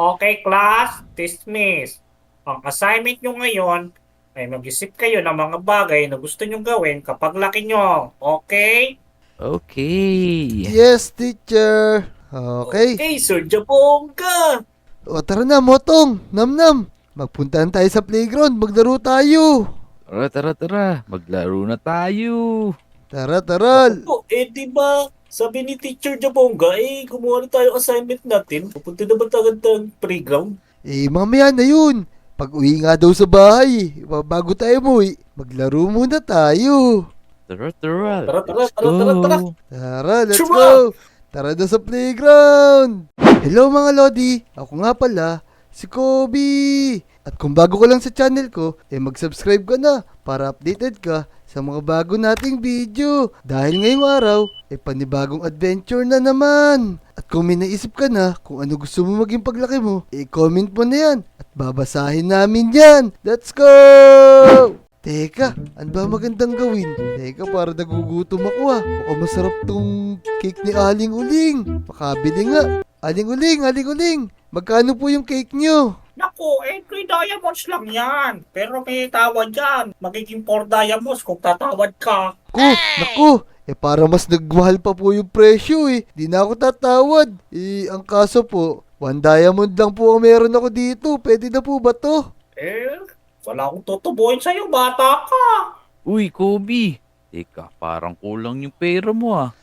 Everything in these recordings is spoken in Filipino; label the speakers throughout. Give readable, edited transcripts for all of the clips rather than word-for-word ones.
Speaker 1: Okay, class, dismiss. Ang assignment nyo ngayon ay mag-isip kayo ng mga bagay na gusto nyo gawin kapag laki nyo. Okay?
Speaker 2: Okay.
Speaker 3: Yes, teacher. Okay.
Speaker 1: Okay, Sir Jabongga.
Speaker 3: O tara na, Motong. Namnam. Magpuntahan tayo sa playground. Maglaro tayo.
Speaker 2: Tara, tara, tara. Maglaro na tayo.
Speaker 3: Tara, tara.
Speaker 1: Naku po, di ba, sabi ni Teacher Jabongga, gumawa na tayo assignment natin. Pupunta na ba tayo ng playground?
Speaker 3: Mamaya na yun. Pag uwi nga daw sa bahay, bago tayo umuwi, maglaro muna tayo.
Speaker 2: Tara, tara.
Speaker 1: Tara, tara,
Speaker 2: Let's
Speaker 1: tara, tara, tara.
Speaker 2: go.
Speaker 3: Tara, let's
Speaker 1: Tara!
Speaker 3: go. Tara na sa playground. Hello mga Lodi. Ako nga pala, si Kobe. At kung bago ka lang sa channel ko, mag-subscribe ka na para updated ka sa mga bago nating video. Dahil ngayong araw, panibagong adventure na naman. At kung may naisip ka na kung ano gusto mo maging paglaki mo, comment mo na yan. At babasahin namin yan. Let's go! Teka, ano ba magandang gawin? Teka, para nagugutom ako ah. Mukhang masarap tong cake ni Aling Uling. Makabili nga. Aling Uling, Aling Uling. Magkano po yung cake nyo?
Speaker 1: Naku, 3 diamonds lang yan. Pero may tawad yan. Magiging 4 diamonds kung tatawad ka.
Speaker 3: Naku, para mas nagmahal pa po yung presyo eh. Di na ako tatawad. Ang kaso po, 1 diamond lang po ang meron ako dito. Pwede na po ba to?
Speaker 1: Wala akong tutubuhin sa'yo, bata ka.
Speaker 2: Uy, Kobe. Teka, parang kulang yung pera mo ah.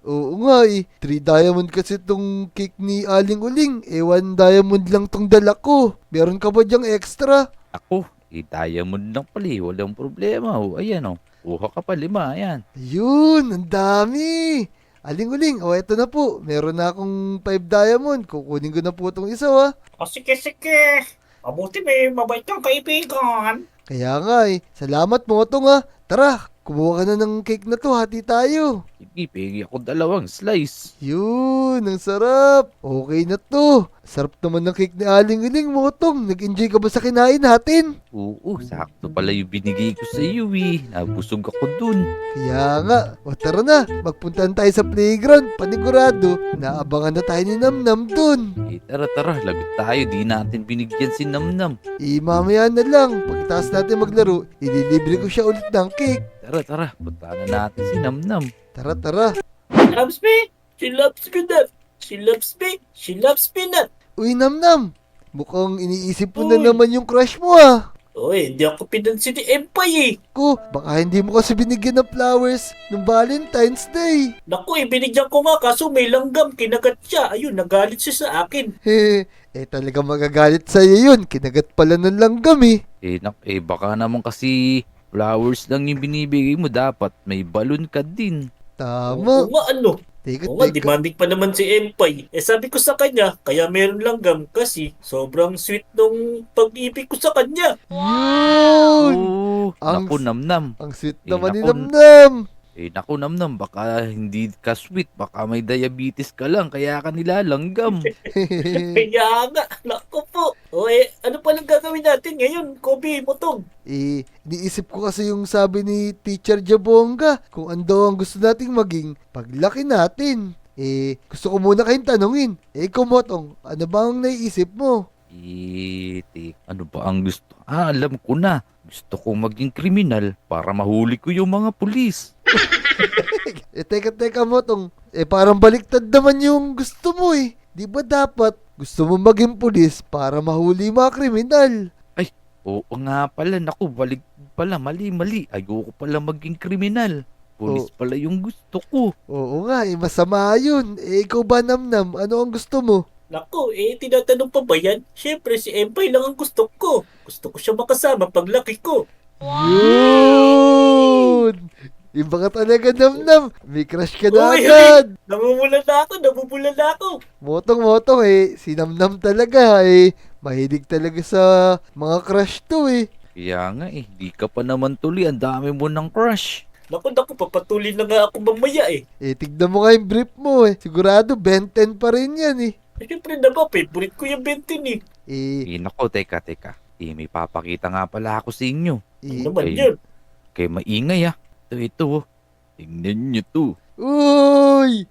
Speaker 3: Oo nga 3 diamond kasi tong cake ni Aling Uling. 1 diamond lang tong dala ko. Meron ka ba dyang extra?
Speaker 2: Ako, diamond lang pala eh. Walang problema. Oh, ayan oh. Kuha ka pa 5. Ayan.
Speaker 3: Ayun, ang dami. Aling Uling, eto na po. Meron na akong 5 diamond. Kukunin ko na po tong isa
Speaker 1: O sige, sige. Mabuti may mabait kang kaibigan.
Speaker 3: Kaya nga Salamat mo tong Tara, kumuha ka na ng cake na to. Hati tayo.
Speaker 2: Sige, pegi ako 2 slice.
Speaker 3: Yun, ang sarap. Okay na to. Sarap naman ng cake ni Aling Uling, Motong. Nag-enjoy ka ba sa kinain natin?
Speaker 2: Oo, sakto pala yung binigay ko sa iyo eh. Nabusog ako dun.
Speaker 3: Kaya nga, tara na, magpuntahan tayo sa playground, panigurado, naabangan na tayo ni Namnam dun.
Speaker 2: Tara, tara. Lagot tayo. Di natin binigyan si Namnam.
Speaker 3: Mamaya na lang, pagkatapos natin maglaro, ililibre ko siya ulit ng cake.
Speaker 2: Tara, tara. Puntahan na natin si Namnam.
Speaker 3: Tara, tara.
Speaker 1: Loves me. She loves me not. She loves me. She loves me not.
Speaker 3: Uy, Namnam, mukhang iniisip mo na
Speaker 1: Uy.
Speaker 3: naman yung crush mo
Speaker 1: Hindi ako pinansin ni Empay
Speaker 3: Baka hindi mo kasi binigyan ng flowers ng Valentine's Day.
Speaker 1: Naku, binigyan ko nga kaso may langgam, kinagat siya. Ayun, nagalit siya sa akin.
Speaker 3: Talaga magagalit sa'yo yun, kinagat pala ng langgam
Speaker 2: Baka naman kasi flowers lang yung binibigay mo. Dapat may balon ka din.
Speaker 3: Tama.
Speaker 1: Oo nga, ano?
Speaker 3: Teka,
Speaker 1: Oo nga,
Speaker 3: teka.
Speaker 1: demanding pa naman si Empay. Sabi ko sa kanya, kaya meron langgam kasi sobrang sweet nung pag-ibig ko sa kanya.
Speaker 3: Yun!
Speaker 2: Oo.
Speaker 3: Ang-
Speaker 2: Naku, Namnam.
Speaker 3: Ang sweet
Speaker 2: Eh,
Speaker 3: naman ni
Speaker 2: naku.
Speaker 3: Namnam.
Speaker 2: Naku, Namnam. Baka hindi ka sweet. Baka may diabetes ka lang. Kaya ka nilalanggam.
Speaker 1: Kaya nga, naku po. Ano palang gagawin natin ngayon, Kobe, Motong?
Speaker 3: Niisip ko kasi yung sabi ni Teacher Jabonga kung ano ang gusto nating maging paglaki natin. Gusto ko muna kayong tanungin. Ikaw, Motong, ano ba ang naiisip mo?
Speaker 2: Ano ba ang gusto? Alam ko na. Gusto kong maging kriminal para mahuli ko yung mga pulis.
Speaker 3: Teka, Motong. Parang baliktad naman yung gusto mo Di ba dapat gusto mo maging pulis para mahuli mga kriminal?
Speaker 2: Oo nga pala. Naku, balik pala. Mali. Ayoko pala maging kriminal. Pulis pala yung gusto ko.
Speaker 3: Oo nga, masama yun. Ikaw ba, Namnam? Ano ang gusto mo?
Speaker 1: Naku, tinatanong pa ba yan? Siyempre, si Empay lang ang gusto ko. Gusto ko siya makasama paglaki ko.
Speaker 3: Yun! Iba ka talaga, Namnam. May crush ka na
Speaker 1: Uy,
Speaker 3: agad.
Speaker 1: Namumula na ako.
Speaker 3: Motong, si Namnam talaga mahilig talaga sa mga crush to
Speaker 2: Kaya nga di ka pa naman tuloy. Ang dami mo ng crush.
Speaker 1: Naku, papatuloy na nga ako mamaya
Speaker 3: Tignan mo nga yung brief mo Sigurado, Ben 10 pa rin yan
Speaker 1: Siyempre naman, favorite ko yung Bentin
Speaker 2: Nako, teka. May papakita nga pala ako sa inyo.
Speaker 1: Ano naman
Speaker 2: Ay.
Speaker 1: yun?
Speaker 2: Kaya maingay Ito. Tingnan nyo to.
Speaker 3: Uy!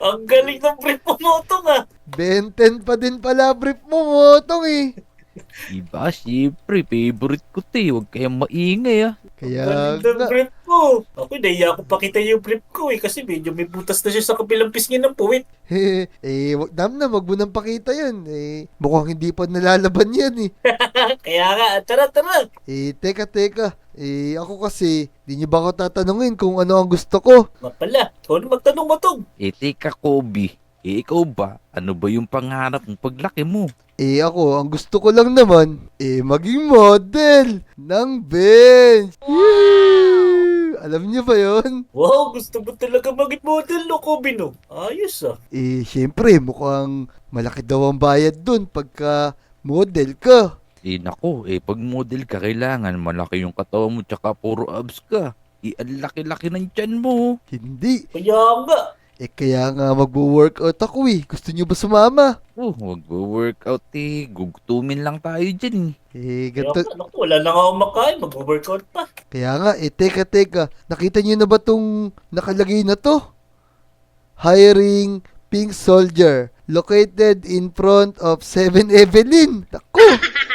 Speaker 1: Ang galing ng brief mo, Motong ah.
Speaker 3: Benten pa din pala brief mo, Motong eh.
Speaker 2: Diba, syempre, favorite ko to eh. Huwag kayong maingay ah.
Speaker 3: Kaya
Speaker 1: Galing ng
Speaker 3: nga.
Speaker 1: brief mo. Ako, naiya ko pakita yung brief ko eh. Kasi medyo may butas na siya sa kabilang pisngi ng puwit.
Speaker 3: Dam na, wag mo nang pakita yun. Mukhang hindi pa nalalaban yan eh.
Speaker 1: Kaya nga, tara.
Speaker 3: Teka. Ako kasi, di niyo ba ako tatanungin kung ano ang gusto ko?
Speaker 1: Mapala, ikaw na magtanong, Motong.
Speaker 2: Teka, Kobe. Ikaw ba? Ano ba yung pangarap ng paglaki mo?
Speaker 3: Ako, ang gusto ko lang naman, maging model ng bench. Yee! Alam niyo ba yon?
Speaker 1: Wow, gusto mo talaga maging model, no, Kobe, no? Ayos ah.
Speaker 3: Syempre, mukhang malaki daw ang bayad dun pagka model ka.
Speaker 2: Nako, pag model ka, kailangan malaki yung katawan mo tsaka puro abs ka. Ang laki-laki ng tiyan mo.
Speaker 3: Hindi.
Speaker 1: Kaya nga.
Speaker 3: Kaya nga magwo-workout ako eh. Gusto niyo ba sumama?
Speaker 2: Huwag workout eh. Gugutumin lang tayo dyan eh.
Speaker 1: Kaya
Speaker 3: Ganito.
Speaker 1: nga, naku, wala na nga akong makain. Mag-workout pa.
Speaker 3: Kaya nga, teka. Nakita niyo na ba tong nakalagay na to? Hiring Pink Soldier. Located in front of 7-Evelyn. Naku!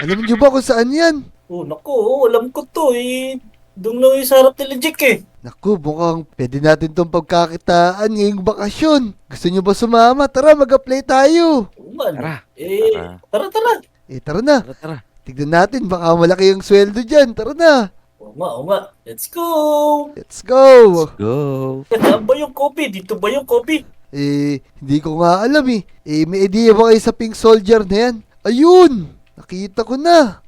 Speaker 3: Alam niyo ba kung saan yan?
Speaker 1: Oh, naku, alam ko to eh. Doon lang yung sa harap nila Jake eh.
Speaker 3: Naku, mukhang pwede natin tong pagkakitaan ngayong bakasyon. Gusto niyo ba sumama? Tara, mag-apply tayo.
Speaker 1: Oo nga, no?
Speaker 2: Tara.
Speaker 1: Tara.
Speaker 3: Tara na.
Speaker 2: Tara.
Speaker 3: Tignan natin, baka malaki yung sweldo dyan. Tara na.
Speaker 1: Oo nga. Let's go.
Speaker 3: Let's go.
Speaker 2: Go.
Speaker 1: Saan ba yung Kobe? Dito ba yung Kobe?
Speaker 3: Hindi ko nga alam eh. May idea ba kayo sa Pink Soldier na yan? Ayun! Nakita ko na.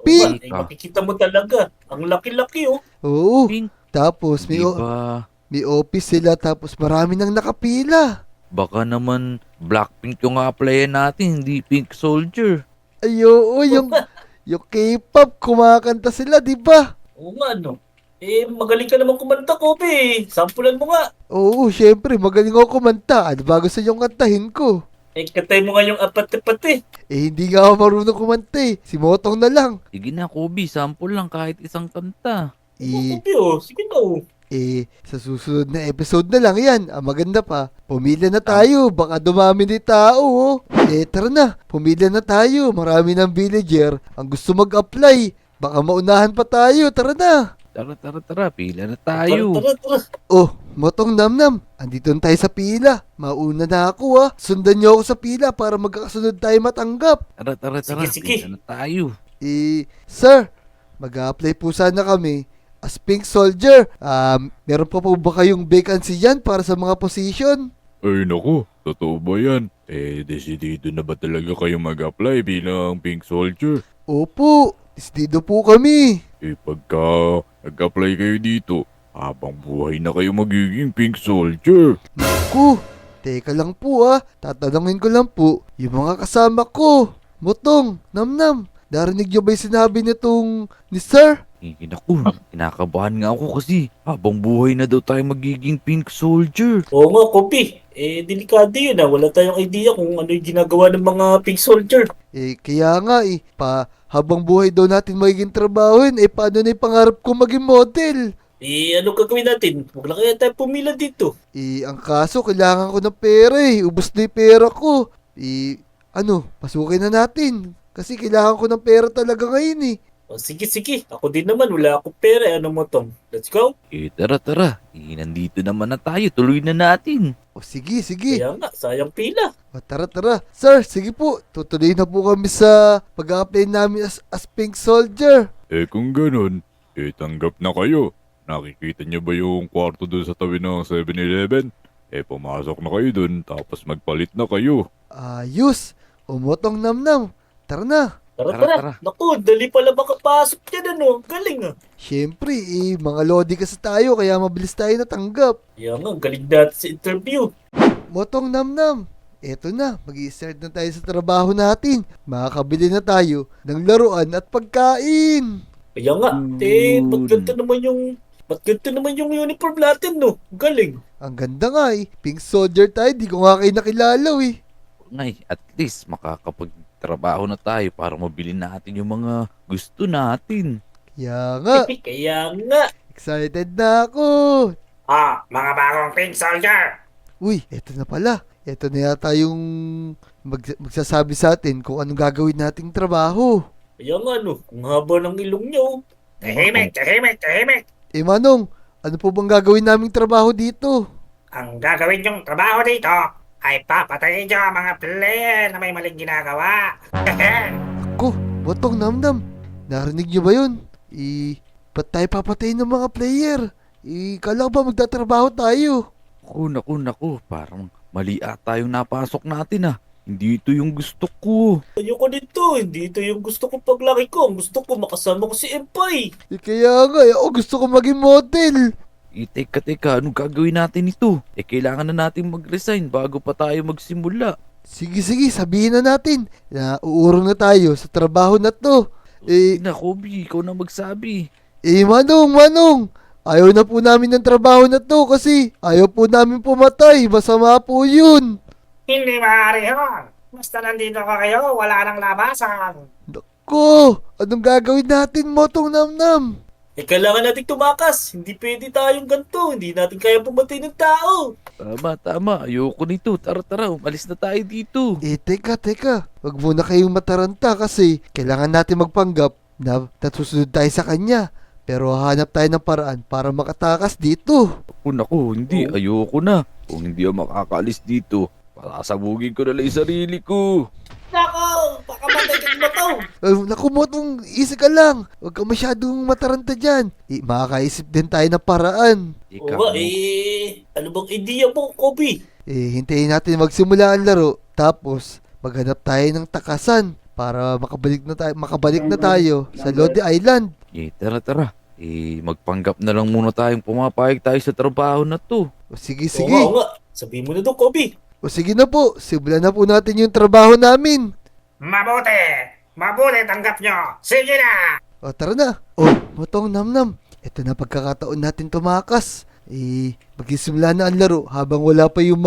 Speaker 3: Pink!
Speaker 1: Ay, makikita mo talaga. Ang laki-laki oh.
Speaker 3: Oo.
Speaker 2: Pink.
Speaker 3: Tapos
Speaker 2: Diba?
Speaker 3: may office sila tapos marami nang nakapila.
Speaker 2: Baka naman Blackpink yung applyan natin, hindi Pink Soldier.
Speaker 3: Ayo, yung K-pop kumakanta sila, di ba?
Speaker 1: Oo nga, no? Magaling ka naman kumanta, Kobe. Sampulan mo nga.
Speaker 3: Oo, syempre, magaling ako kumanta. Ano ba gusto niyong kantahin ko?
Speaker 1: Katay mo nga yung apat-apat
Speaker 3: Hindi nga ako marunong kumanta eh. Si Motong na lang.
Speaker 2: Sige na, Kobe, sample lang kahit isang kanta.
Speaker 1: Kobe oh. Sige na oh.
Speaker 3: Sa susunod na episode na lang yan. Ang maganda pa, pumila na tayo. Baka dumami ni tao, oh. Tara na. Pumila na tayo. Marami ng villager ang gusto mag-apply. Baka maunahan pa tayo. Tara na.
Speaker 2: Tara, pila na tayo.
Speaker 1: Tara.
Speaker 3: Oh, Motong Namnam. Andito na tayo sa pila. Mauna na ako, ah. Sundan niyo ako sa pila para magkakasunod tayo matanggap.
Speaker 2: Tara,
Speaker 1: Sige.
Speaker 2: pila na tayo.
Speaker 3: Sir, mag-apply po sana kami as Pink Soldier. Meron pa po ba kayong vacancy dyan para sa mga position?
Speaker 4: Ay naku, totoo ba yan? Desidido na ba talaga kayo mag-apply bilang Pink Soldier?
Speaker 3: Opo, desidido po kami.
Speaker 4: Pagka nag-apply kayo dito, habang buhay na kayo magiging Pink Soldier.
Speaker 3: Naku, teka lang po tatanungin ko lang po yung mga kasama ko. Motong, Namnam, narinig niyo ba yung sinabi nitong ni Sir?
Speaker 2: Naku, kinakabahan nga ako kasi habang buhay na daw tayo magiging Pink Soldier.
Speaker 1: Oo nga, Kobe. Delikado yun ah. Wala tayong idea kung ano yung ginagawa ng mga Pink Soldier.
Speaker 3: Kaya nga habang buhay daw natin magiging trabaho yun, paano na yung pangarap ko maging model?
Speaker 1: Ano gagawin natin? Huwag lang kaya tayo pumila dito.
Speaker 3: Ang kaso, kailangan ko ng pera ubos na yung pera ko. Pasukin na natin. Kasi kailangan ko ng pera talaga ngayon
Speaker 1: O, sige. Ako din naman. Wala akong pera. Ano mo, Tom? Let's go.
Speaker 2: Tara. Nandito naman na tayo. Tuloy na natin.
Speaker 3: O sige.
Speaker 1: Kaya nga, sayang pila.
Speaker 3: O tara. Sir, sige po. Tutuloy na po kami sa pag-apply namin as Pink Soldier.
Speaker 4: Kung ganun, tanggap na kayo. Nakikita niyo ba yung kwarto doon sa tabi ng 7-Eleven? Pumasok na kayo doon, tapos magpalit na kayo.
Speaker 3: Ayos. Umotong Namnam. Tara na.
Speaker 1: Tara. Naku, dali pala makapasok dyan ano. Galing ah.
Speaker 3: Siyempre, mga lodi kasi tayo, kaya mabilis tayo natanggap.
Speaker 1: Kaya nga, galing natin sa interview.
Speaker 3: Motong Namnam. Eto na, mag-i-start na tayo sa trabaho natin. Makakabili na tayo ng laruan at pagkain.
Speaker 1: Kaya nga, ba't ganito naman yung uniform natin no? Galing.
Speaker 3: Ang ganda nga Pink Soldier tayo, di ko nga kayo nakilala
Speaker 2: Ngay, at least makakapagtrabaho na tayo para mabili natin yung mga gusto natin.
Speaker 3: Kaya nga,
Speaker 1: Kaya nga.
Speaker 3: excited na ako.
Speaker 1: Mga bagong pink soldier.
Speaker 3: Uy, eto na pala. Eto na yata yung magsasabi sa atin kung anong gagawin nating trabaho.
Speaker 1: Kaya nga no, ang haba ng ilong niyo. Tahimik, tahimik, tahimik.
Speaker 3: Eh Manong, ano po bang gagawin naming trabaho dito?
Speaker 1: Ang gagawin niyong trabaho dito ay papatayin niyo ang mga player na may maling ginagawa.
Speaker 3: Ko, botong namnam. Narinig niyo ba yun? Ba't tayo papatayin ng mga player? Kala ko ba magtatrabaho tayo?
Speaker 2: Naku, parang mali ata yung napasok natin ah. Hindi ito yung gusto ko.
Speaker 1: Ayoko nito, hindi ito yung gusto ko paglaki ko. Ang gusto ko makasama ko si Empay.
Speaker 3: Kaya nga, ako gusto ko maging model.
Speaker 2: Teka, anong gagawin natin ito? Kailangan na natin mag-resign bago pa tayo magsimula.
Speaker 3: Sige, sabihin na natin na uurong na tayo sa trabaho na to.
Speaker 2: Na, Kobe, ikaw na magsabi.
Speaker 3: Manong, ayaw na po namin ng trabaho na to kasi ayaw po namin pumatay. Masama po yun.
Speaker 1: Hindi maaari yun. Basta nandito ka kayo, wala nang labasan.
Speaker 3: Ko, anong gagawin natin, Motong Namnam?
Speaker 1: Kailangan natin tumakas. Hindi pwede tayong ganito. Hindi natin kaya pumatay ng tao.
Speaker 2: Tama. Ayoko nito. Tara, umalis na tayo dito.
Speaker 3: Teka. Wag muna kayong mataranta kasi kailangan natin magpanggap na natusunod tayo sa kanya. Pero hanap tayo ng paraan para makatakas dito.
Speaker 2: Naku, hindi. Ayoko na. Kung hindi ako makakaalis dito, pasasabugin ko na lang yung sarili ko.
Speaker 1: Nako, baka matagin mo to.
Speaker 3: Naku, Motong, easy ka lang. Huwag ka masyadong mataranta dyan. Makakaisip din tayo ng paraan.
Speaker 1: Ano bang ideya mo, Kobe?
Speaker 3: Hintayin natin magsimula ang laro. Tapos, maghanap tayo ng takasan para makabalik na tayo sa Lodi Island.
Speaker 2: Tara. Magpanggap na lang muna tayong pumapayag tayo sa trabaho na to.
Speaker 3: O sige.
Speaker 1: Oo nga. Sabihin mo na to, Kobe.
Speaker 3: O sige na po, simulan na po natin yung trabaho namin.
Speaker 1: Mabuti, tanggap nyo. Sige na.
Speaker 3: O tara na. O, Motong Namnam, ito na pagkakataon natin tumakas. Magsisimula na ang laro habang wala pa yung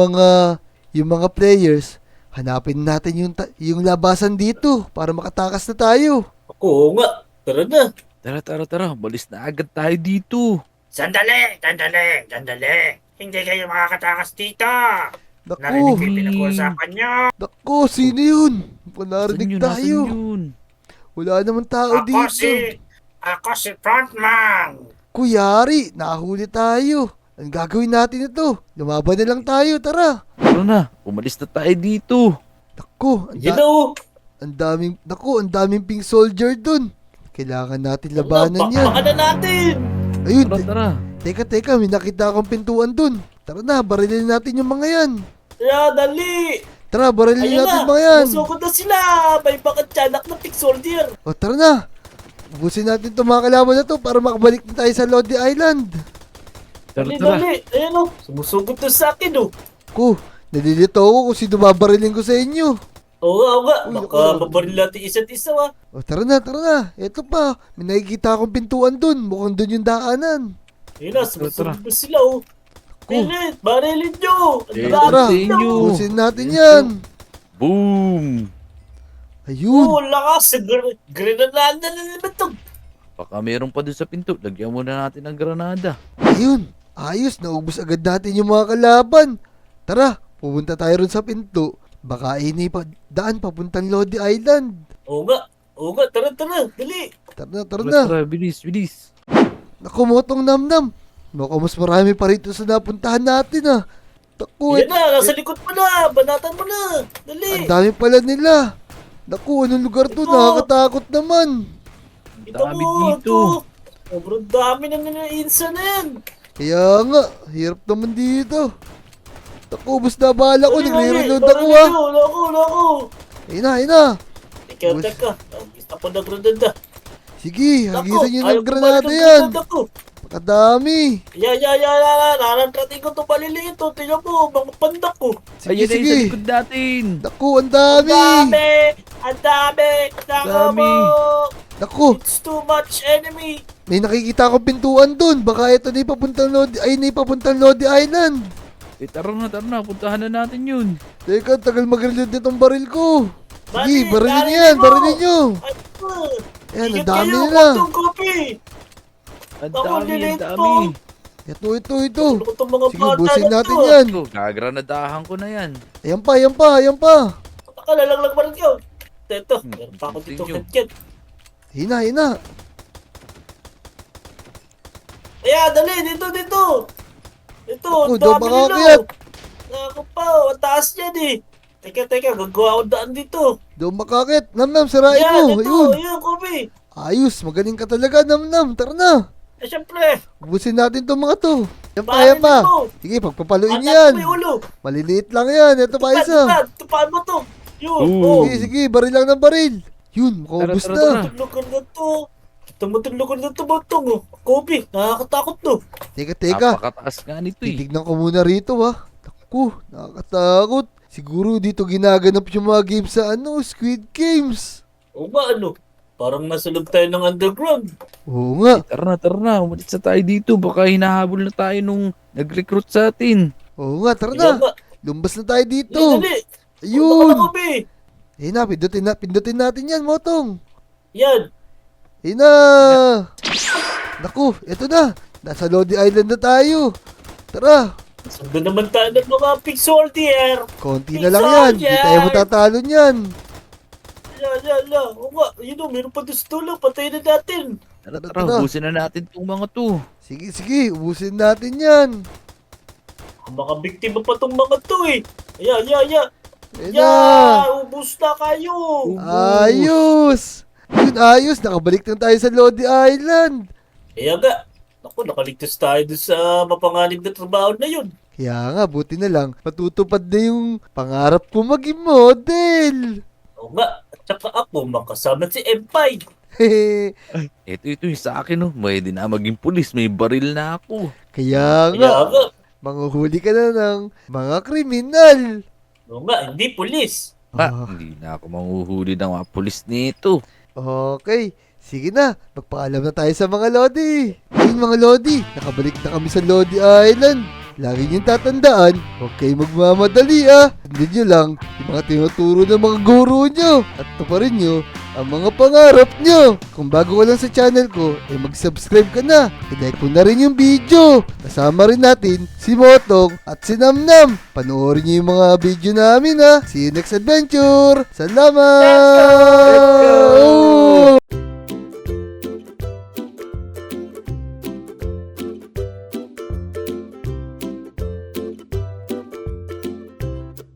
Speaker 3: mga players. Hanapin natin yung labasan dito para makatakas na tayo.
Speaker 1: Oo nga. Tara na.
Speaker 2: Tara, balis na agad tayo dito.
Speaker 1: Sandali. Hindi kayo makakatakas dito.
Speaker 3: Naku,
Speaker 1: Narinig ko yung pinag-uusapan nyo.
Speaker 3: sino yun? Narinig
Speaker 2: Nasaan
Speaker 3: tayo.
Speaker 2: yun?
Speaker 3: Wala naman tao dito.
Speaker 1: Ako si Frontman.
Speaker 3: Kuyari, nahuli tayo. Ang gagawin natin ito? Lumaban na lang tayo, tara.
Speaker 2: Tara na, umalis na tayo dito.
Speaker 3: Naku, ang daming pink soldier dun. Kailangan natin labanan yan.
Speaker 1: Baka na natin.
Speaker 3: Ayun,
Speaker 2: Tara.
Speaker 3: teka, may nakita akong pintuan dun. Tara na, barilin natin yung mga yan.
Speaker 1: Dali.
Speaker 3: Tara, barilin
Speaker 1: Ayun
Speaker 3: natin
Speaker 1: na.
Speaker 3: yung mga yan.
Speaker 1: Masugod na sila. May bakit tiyanak na pink soldier.
Speaker 3: O tara na. Ubusin natin itong mga kalaban na to para makabalik na tayo sa Lodi Island.
Speaker 2: Tara.
Speaker 1: Dali. Ayan o. Sumusugod na sa akin o.
Speaker 3: Ko, nalilito ako kung sino babarilin ko sa inyo.
Speaker 1: Oo nga.
Speaker 3: Uy,
Speaker 1: Baka
Speaker 3: ako.
Speaker 1: babaril natin isa't isa wa.
Speaker 3: O tara na. Ito pa, may nakikita akong pintuan dun. Mukhang dun yung daanan.
Speaker 1: Ayun na. Sumusugod na sila o. Pilit. Barilin nyo.
Speaker 3: Tara,
Speaker 2: sa inyo.
Speaker 3: ubusin natin yan.
Speaker 2: Boom!
Speaker 3: Ayun.
Speaker 1: Oo, lakas. Grenada na naman to.
Speaker 2: Baka meron pa dun sa pinto. Lagyan muna natin ng granada.
Speaker 3: Ayun. Ayos, naubos agad natin yung mga kalaban. Tara, pupunta tayo ron sa pinto. Baka daan papuntang Lodi Island.
Speaker 1: Oo nga. Tara. Dali.
Speaker 3: Tara na.
Speaker 2: Tara, bilis.
Speaker 3: Naku, Motong Namnam. Mukhang mas marami pa rito sa napuntahan natin ah. Naku,
Speaker 1: Yan na. Nasa likod mo na. Banatan mo na. Dali.
Speaker 3: ang dami pala nila. Naku, anong lugar to?
Speaker 1: Ito.
Speaker 3: Nakakatakot naman.
Speaker 1: Ito
Speaker 2: Dami
Speaker 1: mo.
Speaker 2: dito.
Speaker 1: Sobrang dami na nanainsa na yan.
Speaker 3: Kaya nga, hirap naman dito. Naku, bus na bala ko.
Speaker 1: Dali,
Speaker 3: Nagre-reload
Speaker 1: dali.
Speaker 3: ako ah.
Speaker 1: Naku.
Speaker 3: Ayun na.
Speaker 1: Teka. Gusto ko na granada.
Speaker 3: Sige, hagisan nyo ng
Speaker 1: ayaw
Speaker 3: granada
Speaker 1: kumain ng
Speaker 3: yan.
Speaker 1: granada ko.
Speaker 3: Kadami.
Speaker 1: Ya. Narantrating ko to paliliin to. Tingnan mo, mga pandak ko.
Speaker 3: Sige,
Speaker 2: Ayun na yung sa
Speaker 3: sige.
Speaker 2: likod natin.
Speaker 3: Naku, ang dami.
Speaker 1: Ang dami. Nako
Speaker 2: Dami.
Speaker 1: mo.
Speaker 3: Naku,
Speaker 1: It's too much enemy.
Speaker 3: may nakikita akong pintuan dun. Baka ito na ipapuntang Lodi Island.
Speaker 2: Tara na. Puntahan na natin yun.
Speaker 3: Teka, tagal mag-reload nitong baril ko. Sige,
Speaker 1: Bali,
Speaker 3: barilin
Speaker 1: dali
Speaker 3: yan,
Speaker 1: mo.
Speaker 3: barilin nyo. Ayan, ang dami nila.
Speaker 1: Ang
Speaker 2: Ang
Speaker 1: Ako,
Speaker 2: dami.
Speaker 1: nilito.
Speaker 3: Ito.
Speaker 1: Ano ko itong mga
Speaker 3: Sige,
Speaker 1: bata
Speaker 3: busin
Speaker 1: na
Speaker 3: natin
Speaker 1: to?
Speaker 3: yan.
Speaker 2: Ito, gagranadahan ko na yan.
Speaker 3: Ayan pa.
Speaker 1: Nakalalaglag pa rin yun. Ito,
Speaker 2: Hmm,
Speaker 1: meron pa ako dito
Speaker 2: continue.
Speaker 1: headget.
Speaker 3: Hina.
Speaker 1: Ayan, dali, dito. Ito,
Speaker 3: Ako,
Speaker 1: ang
Speaker 3: daw
Speaker 1: dami
Speaker 3: makakayat.
Speaker 1: nila. Ako pa, ang taas yan eh. Teka, gagawa ko daan dito.
Speaker 3: Daw makakit. Nam, sirain
Speaker 1: Yan,
Speaker 3: mo.
Speaker 1: ito,
Speaker 3: Ayun.
Speaker 1: ayan, Kobe.
Speaker 3: Ayos, magaling ka talaga, Nam. Tara na.
Speaker 1: Eh, syempre,
Speaker 3: Ubusin natin tong mga to. Ayan
Speaker 1: bakit
Speaker 3: pa.
Speaker 1: ito?
Speaker 3: Sige, pagpapaluin
Speaker 1: Ang
Speaker 3: yan.
Speaker 1: may ulo.
Speaker 3: Maliliit lang yan. Ito pa isa.
Speaker 1: Tupaan mo to. Yun,
Speaker 4: Oo.
Speaker 3: Sige, baril lang ng baril. Yun, makaubos
Speaker 2: Tara,
Speaker 3: na.
Speaker 2: tara.
Speaker 1: Tulugan na to. Tumutulugan na to, Bantong. Oh. Kobe, nakakatakot to.
Speaker 3: Teka.
Speaker 2: Napakataas nga nito eh.
Speaker 3: Titignan ko muna rito ha. Naku, nakakatakot. Siguro dito ginaganap yung mga games sa Squid Games.
Speaker 1: O ba, ano? Parang nasa loob tayo ng underground.
Speaker 3: Oo nga.
Speaker 2: Tara na. Umalis na tayo dito. Baka hinahabol na tayo nung nag-recruit sa atin.
Speaker 3: Oo nga, tara
Speaker 1: Kaya
Speaker 3: na.
Speaker 1: nga,
Speaker 3: Lumbas na tayo dito.
Speaker 1: dali.
Speaker 3: Ayun.
Speaker 1: Ano, Kobe?
Speaker 3: Ayun na, pindutin natin yan, Motong.
Speaker 1: Yan.
Speaker 3: Ayun na. Naku, eto na. Nasa Lodi Island na tayo. Tara.
Speaker 1: Sundo naman tayo ng mga pig soldier.
Speaker 3: Konti na lang yan. Hindi tayo matatalo niyan.
Speaker 1: La. O nga, yun o, meron pa doon sa dulo. Patayin na natin.
Speaker 2: Tara,
Speaker 3: Tara.
Speaker 2: ubusin na natin tong mga to.
Speaker 3: Sige. Ubusin natin yan.
Speaker 1: Baka biktima pa tong mga to eh. Ayan.
Speaker 3: Ayun na.
Speaker 1: Ubus na kayo.
Speaker 3: Ayos. Yun, ayos. Nakabalik na tayo sa Lodi Island.
Speaker 1: Kaya nga, naku, nakaligtas tayo doon sa mapanganib na trabaho na yun.
Speaker 3: Kaya nga, buti na lang, matutupad na yung pangarap ko maging model.
Speaker 1: O nga, at saka ako makasama si Empire.
Speaker 3: Hehe.
Speaker 2: Ito yung sa akin oh. Pwede na maging pulis. May baril na ako.
Speaker 3: Kaya
Speaker 1: Kaya
Speaker 3: nga,
Speaker 1: nga,
Speaker 3: manguhuli ka na ng mga kriminal.
Speaker 1: o nga, hindi pulis.
Speaker 2: Hindi na ako manghuhuli ng mga pulis nito.
Speaker 3: Okay, sige na, magpaalam na tayo sa mga Lodi. Ayun mga Lodi, nakabalik na kami sa Lodi Island. Lagi niyong tatandaan, huwag kayong magmamadali Tandaan niyo lang yung mga tinuturo ng mga guro niyo at tuparin niyo ang mga pangarap niyo. Kung bago ka lang sa channel ko, mag-subscribe ka na. I-like mo na rin yung video. Kasama rin natin si Motong at si Namnam. Panoorin niyo yung mga video namin See you next adventure. Salamat!